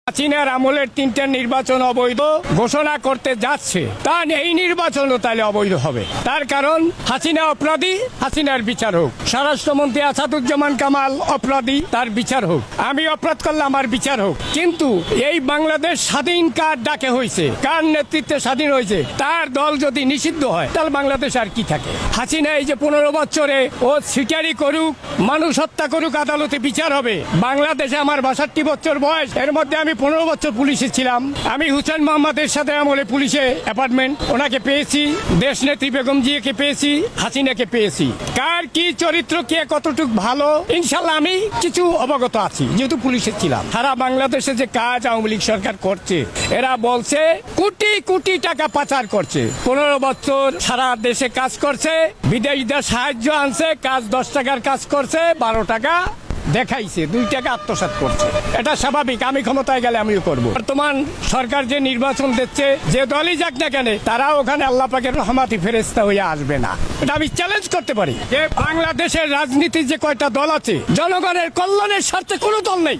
হাসিনার আমলের ৩টা নির্বাচন অবৈধ ঘোষণা করতে যাচ্ছে, তা এই নির্বাচনও তাহলে অবৈধ হবে। তার কারণ হাসিনা অপরাধী, হাসিনার বিচার হোক। স্বরাষ্ট্রমন্ত্রী আসাদুজ্জামান কামাল অপরাধী, তার বিচার হোক। আমি অপরাধ করলে আমার বিচার হোক। কিন্তু এই বাংলাদেশ স্বাধীন কার ডাকে হয়েছে, কার নেতৃত্বে স্বাধীন হয়েছে, তার দল যদি নিষিদ্ধ হয় তাহলে বাংলাদেশ আর কি থাকে? হাসিনা এই যে 15 বছরে ও শিকারি করুক, মানুষ হত্যা করুক, আদালতে বিচার হবে। বাংলাদেশে আমার 62 বছর বয়স, এর মধ্যে আমি 15 বছর পুলিশে ছিলাম। আমি হুসেন মোহাম্মদের সাথে আমলে পুলিশে অ্যাপার্টমেন্ট, ওনাকে পেয়েছি, দেশ নেত্রী বেগম জিয়াকে পেয়েছি, হাসিনাকে পেয়েছি। কার কি চরিত্র, কে কতটুকু ভালো, ইনশাল্লাহ আমি কিছু অবগত আছি, যেহেতু পুলিশে ছিলাম। সারা বাংলাদেশে যে কাজ আওয়ামী লীগ সরকার করছে, এরা বলছে কোটি কোটি টাকা পাচার করছে। 15 বছর সারা দেশে কাজ করছে, বিদেশিদের সাহায্য আনছে, কাজ 10 টাকার কাজ করছে, 12 টাকা দেখাইছে, 2 টাকা আত্মসাৎ করছে। এটা স্বাভাবিক, আমি ক্ষমতায় গেলে আমিও করব। বর্তমান সরকার যে নির্বাচন দিচ্ছে, যে দলই যাক না কেন, তারা ওখানে আল্লাহ পাকের রহমতি ফেরেশতা হয়ে আসবে না। এটা আমি চ্যালেঞ্জ করতে পারি যে বাংলাদেশের রাজনীতির যে কয়টা দল আছে, জনগণের কল্যাণের স্বার্থে কোনো দল নেই।